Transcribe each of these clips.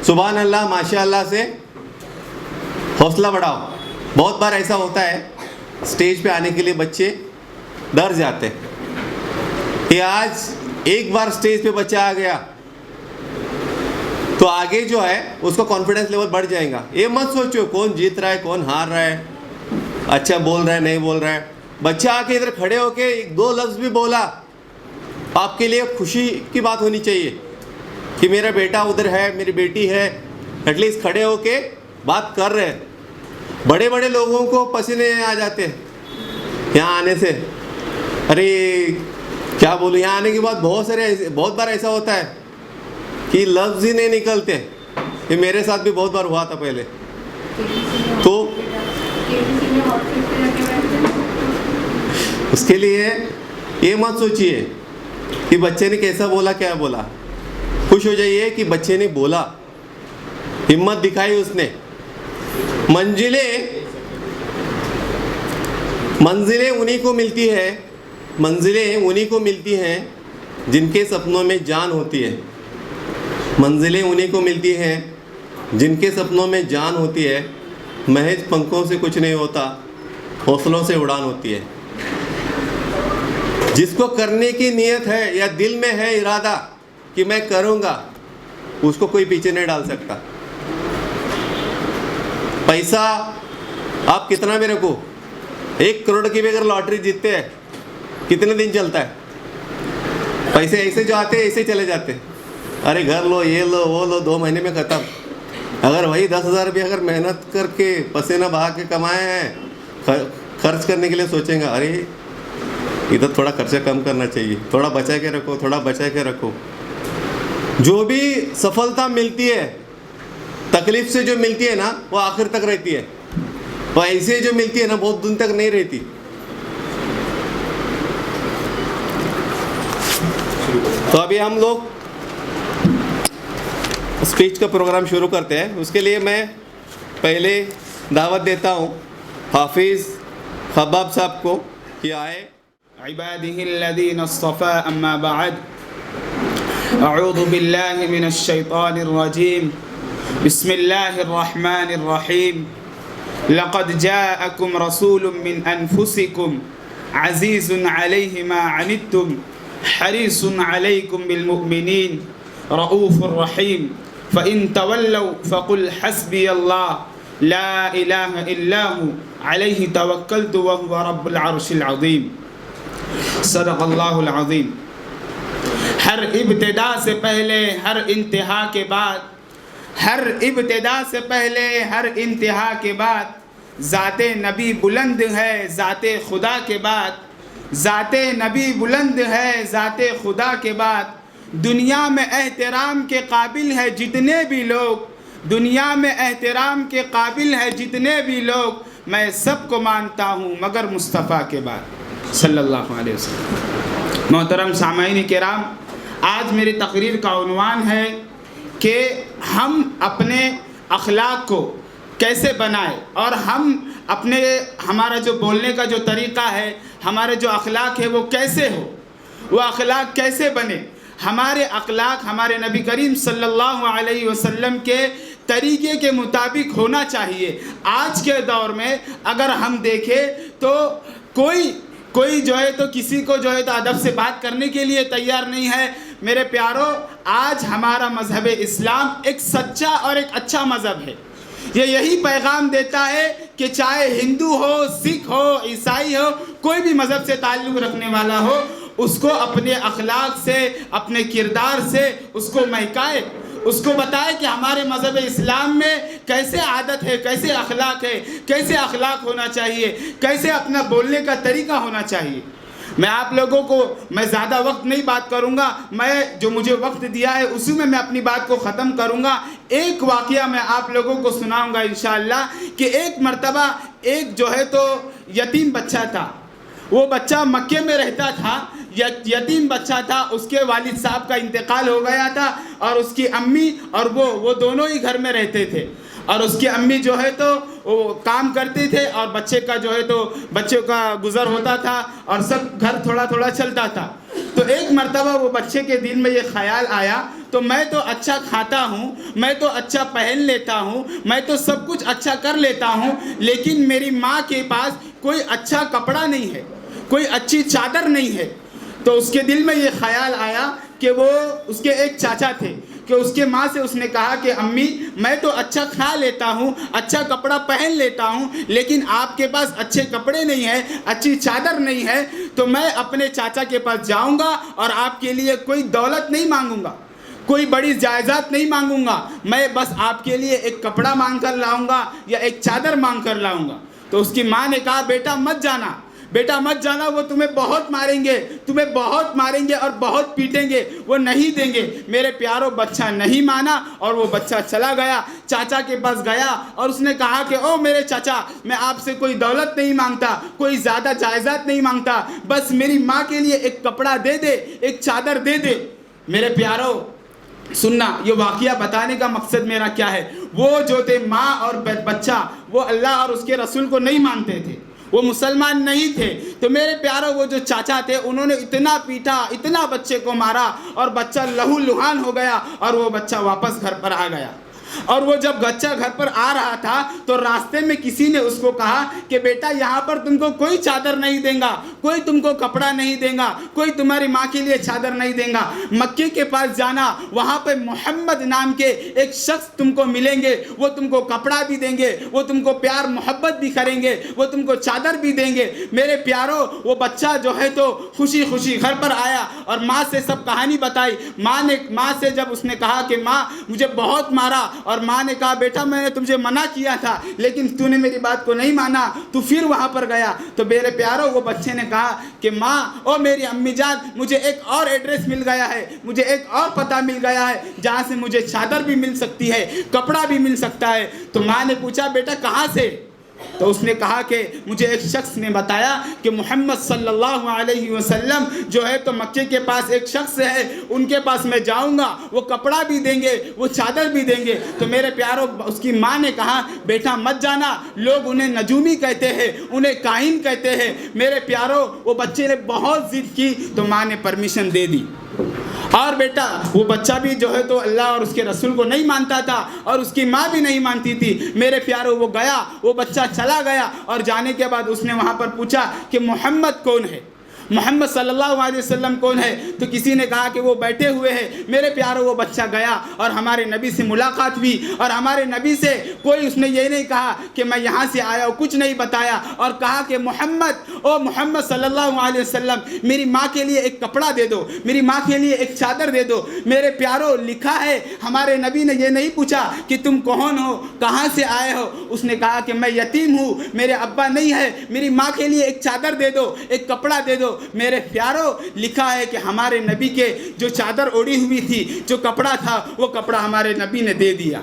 سبحان اللہ ماشاء اللہ سے حوصلہ بڑھاؤ. بہت بار ایسا ہوتا ہے اسٹیج پہ آنے کے لیے بچے ڈر جاتے کہ آج ایک بار اسٹیج پہ بچہ آ گیا تو آگے جو ہے اس کا کانفیڈنس لیول بڑھ جائے گا. یہ مت سوچو کون جیت رہا ہے کون ہار رہا ہے, اچھا بول رہا ہے نہیں بول رہا ہے. بچہ آ کے ادھر کھڑے ہو کے ایک دو لفظ بھی بولا, آپ کے لیے خوشی کی بات ہونی چاہیے کہ میرا بیٹا ادھر ہے, میری بیٹی ہے, ایٹ لیسٹ کھڑے ہو کے بات کر رہے ہیں. بڑے بڑے لوگوں کو پسینے آ جاتے ہیں یہاں آنے سے, ارے کیا بولوں. یہاں آنے کے بعد بہت بار ایسا ہوتا ہے کہ لفظ ہی نہیں نکلتے. یہ میرے ساتھ بھی بہت بار ہوا تھا پہلے. تو اس کے لیے یہ مت سوچیے کہ بچے نے کیسا بولا کیا بولا. خوش ہو جائیے کہ بچے نے بولا, ہمت دکھائی اس نے. منزلیں انہی کو ملتی ہے, منزلیں انہی کو ملتی ہیں جن کے سپنوں میں جان ہوتی ہے. منزلیں انہی کو ملتی ہیں جن کے سپنوں میں جان ہوتی ہے. محض پنکھوں سے کچھ نہیں ہوتا, حوصلوں سے اڑان ہوتی ہے. جس کو کرنے کی نیت ہے یا دل میں ہے ارادہ کہ میں کروں گا, اس کو کوئی پیچھے نہیں ڈال سکتا. پیسہ آپ کتنا بھی رکھو, 1 کروڑ کی بھی اگر لاٹری جیتتے ہیں کتنے دن چلتا ہے؟ پیسے ایسے جو آتے ہیں ایسے چلے جاتے. ارے گھر لو, یہ لو, وہ لو, 2 مہینے میں ختم. اگر وہی 10,000 بھی اگر محنت کر کے پسینہ بہا کے کمائے ہیں, خرچ کرنے کے لیے سوچیں گا ارے ادھر تھوڑا خرچہ کم کرنا چاہیے, تھوڑا بچا کے رکھو, تھوڑا بچا کے رکھو. جو بھی سفلتا ملتی ہے تکلیف سے جو ملتی ہے نا وہ آخر تک رہتی ہے, وہ ایسے جو ملتی ہے نا بہت دن تک نہیں رہتی. تو ابھی ہم لوگ اسپیچ کا پروگرام شروع کرتے ہیں. اس کے لیے میں پہلے دعوت دیتا ہوں حافظ خباب صاحب کو کہ آئے. عباده الذين اصطفى اما بعد اعوذ بالله من الشيطان الرجيم بسم الله الرحمن الرحيم لقد جاءكم رسول من انفسكم عزيز عليه ما عنتم حريص عليكم بالمؤمنين رؤوف رحيم فإن تولوا فقل حسبي الله لا إله إلا هو عليه توكلت وهو رب العرش العظيم. صدق اللہ العظیم. ہر ابتدا سے پہلے ہر انتہا کے بعد, ہر ابتدا سے پہلے ہر انتہا کے بعد ذات نبی بلند ہے ذات خدا کے بعد, ذات نبی بلند ہے ذات خدا کے بعد. دنیا میں احترام کے قابل ہے جتنے بھی لوگ, دنیا میں احترام کے قابل ہے جتنے بھی لوگ, میں سب کو مانتا ہوں مگر مصطفیٰ کے بعد صلی اللہ علیہ وسلم. محترم سامعین کرام, آج میری تقریر کا عنوان ہے کہ ہم اپنے اخلاق کو کیسے بنائیں اور ہمارا جو بولنے کا جو طریقہ ہے, ہمارے جو اخلاق ہے وہ کیسے ہو, وہ اخلاق کیسے بنے. ہمارے اخلاق ہمارے نبی کریم صلی اللہ علیہ وسلم کے طریقے کے مطابق ہونا چاہیے. آج کے دور میں اگر ہم دیکھیں تو کوئی جو ہے تو کسی کو جو ہے تو ادب سے بات کرنے کے لیے تیار نہیں ہے. میرے پیارو, آج ہمارا مذہب اسلام ایک سچا اور ایک اچھا مذہب ہے. یہ یہی پیغام دیتا ہے کہ چاہے ہندو ہو, سکھ ہو, عیسائی ہو, کوئی بھی مذہب سے تعلق رکھنے والا ہو, اس کو اپنے اخلاق سے, اپنے کردار سے اس کو مہکائے, اس کو بتائے کہ ہمارے مذہب اسلام میں کیسے عادت ہے, کیسے اخلاق ہے, کیسے اخلاق ہونا چاہیے, کیسے اپنا بولنے کا طریقہ ہونا چاہیے. میں آپ لوگوں کو میں زیادہ وقت نہیں بات کروں گا, میں جو مجھے وقت دیا ہے اسی میں اپنی بات کو ختم کروں گا. ایک واقعہ میں آپ لوگوں کو سناؤں گا انشاءاللہ کہ ایک مرتبہ ایک جو ہے تو یتیم بچہ تھا. وہ بچہ مکے میں رہتا تھا, یتیم بچہ تھا. اس کے والد صاحب کا انتقال ہو گیا تھا اور اس کی امی اور وہ دونوں ہی گھر میں رہتے تھے. اور اس کی امی جو ہے تو وہ کام کرتے تھے اور بچے کا جو ہے تو بچوں کا گزر ہوتا تھا اور سب گھر تھوڑا تھوڑا چلتا تھا. تو ایک مرتبہ وہ بچے کے دل میں یہ خیال آیا تو میں تو اچھا کھاتا ہوں, میں تو اچھا پہن لیتا ہوں, میں تو سب کچھ اچھا کر لیتا ہوں, لیکن میری ماں کے پاس کوئی اچھا کپڑا نہیں ہے, کوئی اچھی چادر نہیں ہے. تو اس کے دل میں یہ خیال آیا کہ وہ اس کے ایک چاچا تھے کہ اس کے ماں سے اس نے کہا کہ امی میں تو اچھا کھا لیتا ہوں, اچھا کپڑا پہن لیتا ہوں, لیکن آپ کے پاس اچھے کپڑے نہیں ہیں, اچھی چادر نہیں ہے, تو میں اپنے چاچا کے پاس جاؤں گا اور آپ کے لیے کوئی دولت نہیں مانگوں گا, کوئی بڑی جائیداد نہیں مانگوں گا, میں بس آپ کے لیے ایک کپڑا مانگ کر لاؤں گا یا ایک چادر مانگ کر لاؤں گا. تو اس کی ماں نے کہا بیٹا مت جانا, بیٹا مت جانا, وہ تمہیں بہت ماریں گے, تمہیں بہت ماریں گے اور بہت پیٹیں گے, وہ نہیں دیں گے. میرے پیاروں بچہ نہیں مانا اور وہ بچہ چلا گیا, چاچا کے پاس گیا اور اس نے کہا کہ او میرے چاچا میں آپ سے کوئی دولت نہیں مانگتا, کوئی زیادہ جائیداد نہیں مانگتا, بس میری ماں کے لیے ایک کپڑا دے دے, ایک چادر دے دے. میرے پیاروں سننا, یہ واقعہ بتانے کا مقصد میرا کیا ہے, وہ جو تھے ماں اور بچہ وہ اللہ اور اس کے رسول کو نہیں مانتے تھے, وہ مسلمان نہیں تھے. تو میرے پیاروں وہ جو چاچا تھے انہوں نے اتنا پیٹا, اتنا بچے کو مارا اور بچہ لہو لہان ہو گیا اور وہ بچہ واپس گھر پر آ گیا. اور وہ جب بچہ گھر پر آ رہا تھا تو راستے میں کسی نے اس کو کہا کہ بیٹا یہاں پر تم کو کوئی چادر نہیں دے گا, کوئی تم کو کپڑا نہیں دے گا, کوئی تمہاری ماں کے لیے چادر نہیں دے گا, مکے کے پاس جانا, وہاں پہ محمد نام کے ایک شخص تم کو ملیں گے, وہ تم کو کپڑا بھی دیں گے, وہ تم کو پیار محبت بھی کریں گے, وہ تم کو چادر بھی دیں گے. میرے پیاروں وہ بچہ جو ہے تو خوشی خوشی گھر پر آیا اور ماں سے سب کہانی بتائی. ماں سے جب اس نے کہا کہ ماں مجھے بہت مارا, اور ماں نے کہا بیٹا میں نے تجھے منع کیا تھا لیکن تو نے میری بات کو نہیں مانا, تو پھر وہاں پر گیا. تو میرے پیاروں وہ بچے نے کہا کہ ماں او میری امی جان مجھے ایک اور ایڈریس مل گیا ہے, مجھے ایک اور پتہ مل گیا ہے جہاں سے مجھے چادر بھی مل سکتی ہے, کپڑا بھی مل سکتا ہے. تو ماں نے پوچھا بیٹا کہاں سے؟ تو اس نے کہا کہ مجھے ایک شخص نے بتایا کہ محمد صلی اللہ علیہ وسلم جو ہے تو مکے کے پاس ایک شخص ہے, ان کے پاس میں جاؤں گا, وہ کپڑا بھی دیں گے, وہ چادر بھی دیں گے. تو میرے پیاروں اس کی ماں نے کہا بیٹا مت جانا, لوگ انہیں نجومی کہتے ہیں, انہیں کاہن کہتے ہیں. میرے پیاروں وہ بچے نے بہت ضد کی تو ماں نے پرمیشن دے دی. اور بیٹا وہ بچہ بھی جو ہے تو اللہ اور اس کے رسول کو نہیں مانتا تھا اور اس کی ماں بھی نہیں مانتی تھی. میرے پیاروں وہ گیا, وہ بچہ چلا گیا اور جانے کے بعد اس نے وہاں پر پوچھا کہ محمد کون ہے, محمد صلی اللہ علیہ وسلم کون ہے؟ تو کسی نے کہا کہ وہ بیٹھے ہوئے ہیں. میرے پیاروں وہ بچہ گیا اور ہمارے نبی سے ملاقات ہوئی اور ہمارے نبی سے کوئی اس نے یہ نہیں کہا کہ میں یہاں سے آیا ہوں, کچھ نہیں بتایا, اور کہا کہ محمد صلی اللہ علیہ وسلم میری ماں کے لیے ایک کپڑا دے دو, میری ماں کے لیے ایک چادر دے دو. میرے پیاروں لکھا ہے ہمارے نبی نے یہ نہیں پوچھا کہ تم کون ہو, کہاں سے آئے ہو, اس نے کہا کہ میں یتیم ہوں, میرے ابا نہیں ہے, میری ماں کے لیے ایک چادر دے دو, ایک کپڑا دے دو. میرے پیاروں لکھا ہے کہ ہمارے نبی کے جو چادر اوڑی ہوئی تھی, جو کپڑا تھا, وہ کپڑا ہمارے نبی نے دے دیا.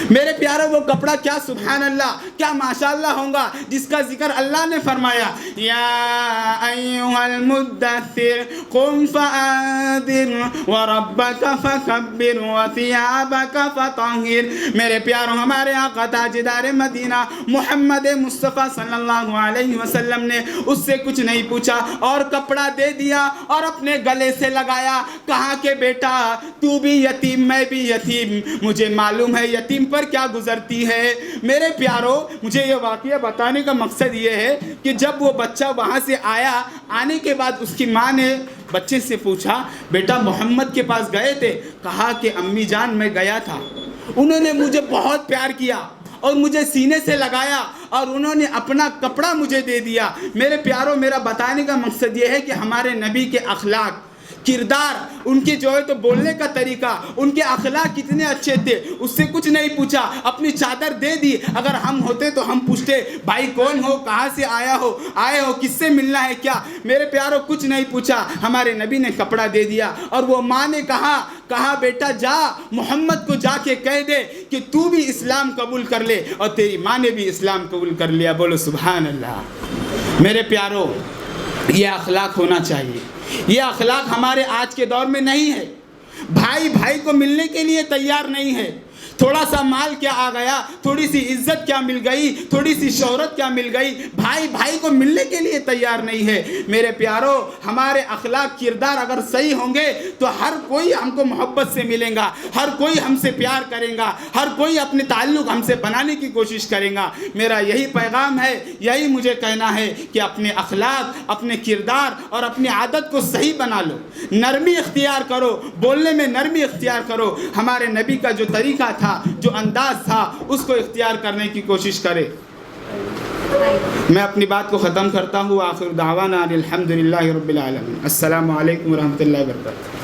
میرے پیاروں وہ کپڑا کیا سبحان اللہ, کیا ماشاءاللہ ہوگا جس کا ذکر اللہ نے فرمایا یا ایھا المدثر قم فانذر وربک فکبر وثیابک فطہر. میرے پیاروں ہمارے آقا تاجدار مدینہ محمد مصطفیٰ صلی اللہ علیہ وسلم نے اس سے کچھ نہیں پوچھا اور کپڑا دے دیا اور اپنے گلے سے لگایا. کہا کہ بیٹا تو بھی یتیم, میں بھی یتیم, مجھے معلوم ہے یتیم پر کیا گزرتی ہے. میرے پیاروں مجھے یہ واقعہ بتانے کا مقصد یہ ہے کہ جب وہ بچہ وہاں سے آیا, آنے کے بعد اس کی ماں نے بچے سے پوچھا بیٹا محمد کے پاس گئے تھے؟ کہا کہ امی جان میں گیا تھا, انہوں نے مجھے بہت پیار کیا اور مجھے سینے سے لگایا اور انہوں نے اپنا کپڑا مجھے دے دیا. میرے پیاروں میرا بتانے کا مقصد یہ ہے کہ ہمارے نبی کے اخلاق, کردار, ان کے جو ہے تو بولنے کا طریقہ, ان کے اخلاق کتنے اچھے تھے. اس سے کچھ نہیں پوچھا, اپنی چادر دے دی. اگر ہم ہوتے تو ہم پوچھتے بھائی کون ہو, کہاں سے آئے ہو, کس سے ملنا ہے کیا. میرے پیاروں کچھ نہیں پوچھا, ہمارے نبی نے کپڑا دے دیا. اور وہ ماں نے کہا بیٹا جا محمد کو جا کے کہہ دے کہ تو بھی اسلام قبول کر لے, اور تیری ماں نے بھی اسلام قبول کر لیا. بولو سبحان اللہ. میرے پیاروں یہ اخلاق ہونا چاہیے. یہ اخلاق ہمارے آج کے دور میں نہیں ہے. بھائی بھائی کو ملنے کے لیے تیار نہیں ہے, تھوڑا سا مال کیا آ گیا, تھوڑی سی عزت کیا مل گئی, تھوڑی سی شہرت کیا مل گئی, بھائی بھائی کو ملنے کے لیے تیار نہیں ہے. میرے پیارو, ہمارے اخلاق کردار اگر صحیح ہوں گے تو ہر کوئی ہم کو محبت سے ملے گا, ہر کوئی ہم سے پیار کرے گا, ہر کوئی اپنے تعلق ہم سے بنانے کی کوشش کرے گا. میرا یہی پیغام ہے, یہی مجھے کہنا ہے کہ اپنے اخلاق, اپنے کردار اور اپنی عادت کو صحیح بنا لو, نرمی اختیار کرو, بولنے میں نرمی اختیار کرو. ہمارے نبی کا جو طریقہ تھا, جو انداز تھا, اس کو اختیار کرنے کی کوشش کرے. میں اپنی بات کو ختم کرتا ہوں. آخر دعوانا الحمدللہ رب العالمین. السلام علیکم ورحمۃ اللہ وبرکاتہ.